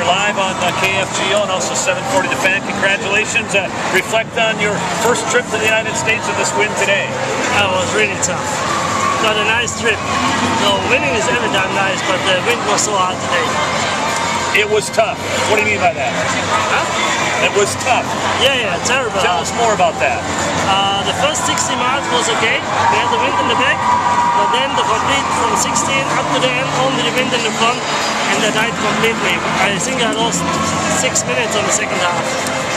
live on KFGO and also 740 The Fan. Congratulations. Reflect on your first trip to the United States and this win today. That was really tough. But a nice trip. So winning is every time nice, but the win was so hard today. It was tough. What do you mean by that? Huh? It was tough. Yeah, terrible. Tell us more about that. The first 60 miles was okay. We had the wind in the back, but then the complete from 16 up to the end, only the wind in the front, and that died completely. I think I lost 6 minutes on the second half.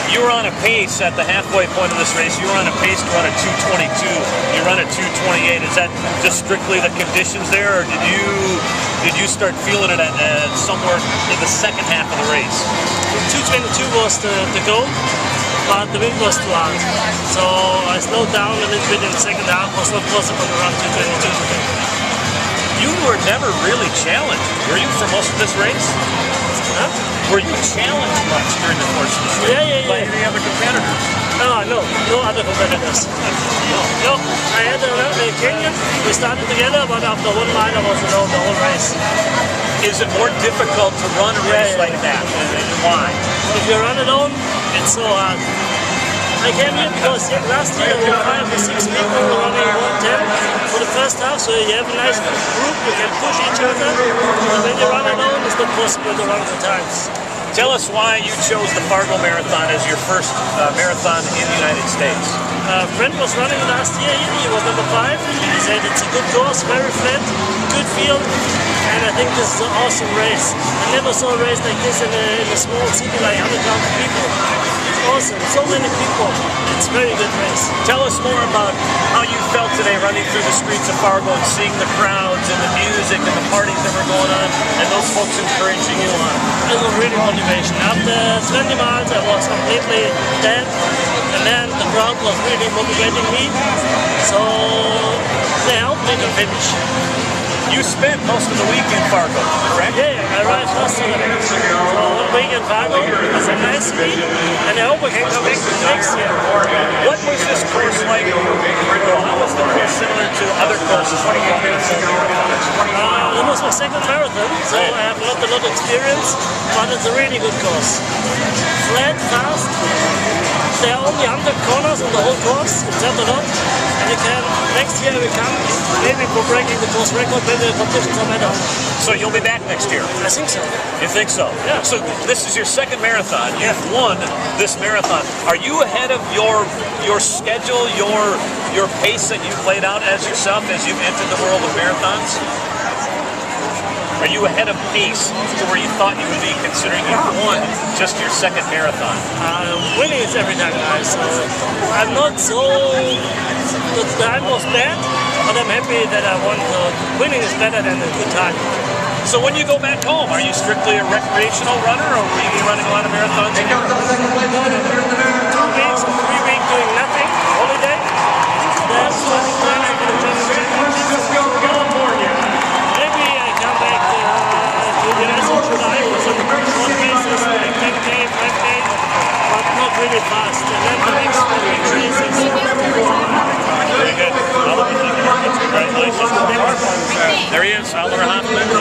You were on a pace at the halfway point of this race. You were on a pace to run a 2:22. You run a 2:28. Is that just strictly the conditions there, or did you start feeling it at somewhere in the second half of the race? 2:22 was the goal, but the wind was too hard. So I slowed down a little bit in the second half. It was not possible to run 2:22 today. You were never really challenged, were you, for most of this race? Huh? Were you challenged much during the course of this race? Yeah. By any other competitors? No other competitors. No, I had a Kenyan. We started together, but after 1 mile I was alone the whole race. Is it more difficult to run a race like that? And why? If you run alone, it's so hard. I came here because last year there were 5 or 6 people running 110 for the first half, so you have a nice group, you can push each other. But when you run alone, it's not possible to run 2 times. Tell us why you chose the Fargo Marathon as your first marathon in the United States. A friend was running last year here, he was number 5. He said it's a good course, very flat, good field, and I think this is an awesome race. I never saw a race like this in a small city like 100,000 people. It's awesome, so many people. It's a very good race. Tell us more about how you felt today running through the streets of Fargo and seeing the crowds and the music and the parties that were going on and those folks encouraging you on. It was really motivation. After 20 miles I was completely dead, and then the crowd was really motivating me, so they helped me to finish. You spent most of the week in Fargo, correct? Yeah, I arrived last year. So 1 week in Fargo was a nice week, and I hope I can come back next year. What was this course like? How was the course similar to other courses? It was my second marathon, so I have not a lot of experience, but it's a really good course. Flat, fast. There are only 100 corners on the whole course, it's not a lot. And you can, next year we come, maybe for breaking the course record, maybe the competitions are better. So you'll be back next year? I think so. You think so? Yeah. So this is your second marathon. You've won this marathon. Are you ahead of your schedule, your pace that you've laid out as yourself as you've entered the world of marathons? Are you ahead of pace to where you thought you would be, considering you've won just your second marathon? Winning is every time nice. So I'm not so... The time was bad, but I'm happy that I won. So winning is better than a good time. So when you go back home, are you strictly a recreational runner, or will you be running a lot of marathons? 2 weeks or 3 weeks doing nothing, holiday. Then starting training for the German championships in California. Maybe I come back to the rest of July for some short races like 10K, 5K, but not really fast. And then the next big races. Very good. Oliver, thank you very much. Congratulations. Thank you. There he is, Oliver